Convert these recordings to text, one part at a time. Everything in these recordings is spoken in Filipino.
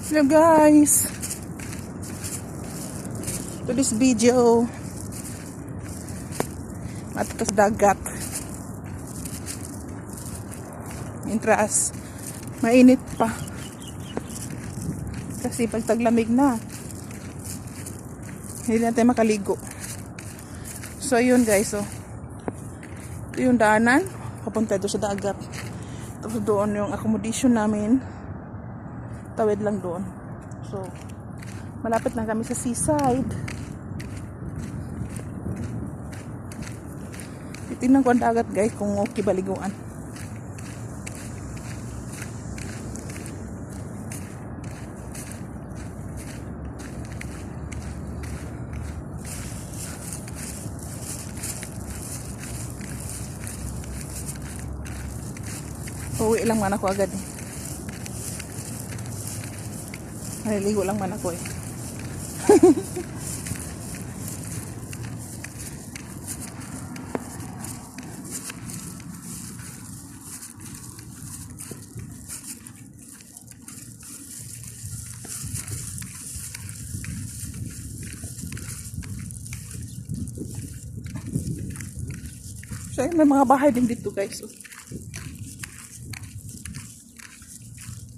Hello guys, to this video matatas dagat. Intras mainit pa kasi pag taglamig na hindi natin makaligo. So yun guys, so ito yung daanan papunta doon sa dagat. Tapos doon yung accommodation namin, tawid lang doon. So malapit lang kami sa seaside. Titingnan ko ang dagat guys kung okay baliguan. Uwi lang man ako agad eh. Naliligo lang man ako eh. So may mga bahay din dito guys. So,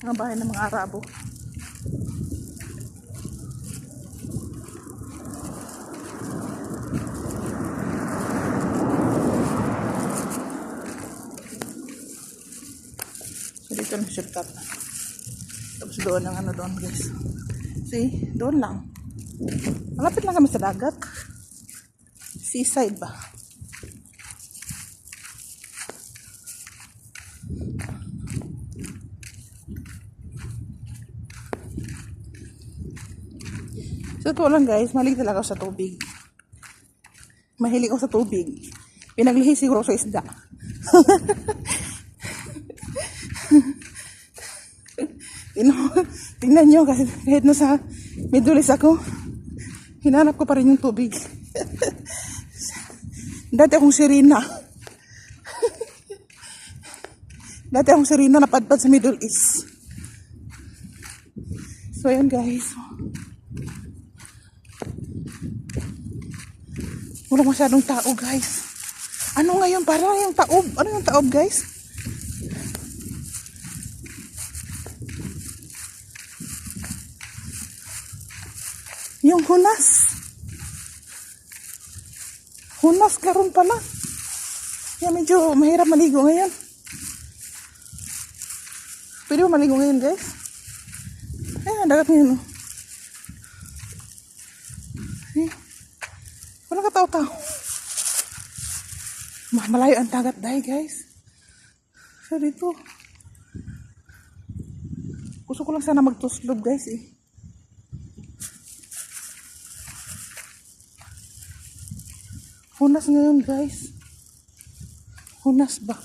mga bahay ng mga Arabo. So dito na shortcut. Tapos doon ang ano doon guys. See, doon lang. Malapit lang kami sa dagat. Seaside ba? So ito lang guys, mahilig talaga ako sa tubig. Mahilig ako sa tubig. Pinaglihi siguro sa isda. Tingnan nyo kasi kahit nasa Middle East ako, hinanap ko pa rin yung tubig. Dati akong sirena. Dati akong sirena napadpad sa Middle East. So ayan guys. Wala masyadong tao guys. Ano ngayon? Parang yung taob. Ano yung taob guys? Yung hunas. Hunas karon pala. Kaya medyo mahirap maligo ngayon. Pwede mo maligo ngayon guys? Ayan, dagat ngayon. Walang katao-tao. Malayo ang dagat dahil guys. So dito. Gusto ko lang sana magtuslob guys eh. Hunas ngayon guys. Hunas ba?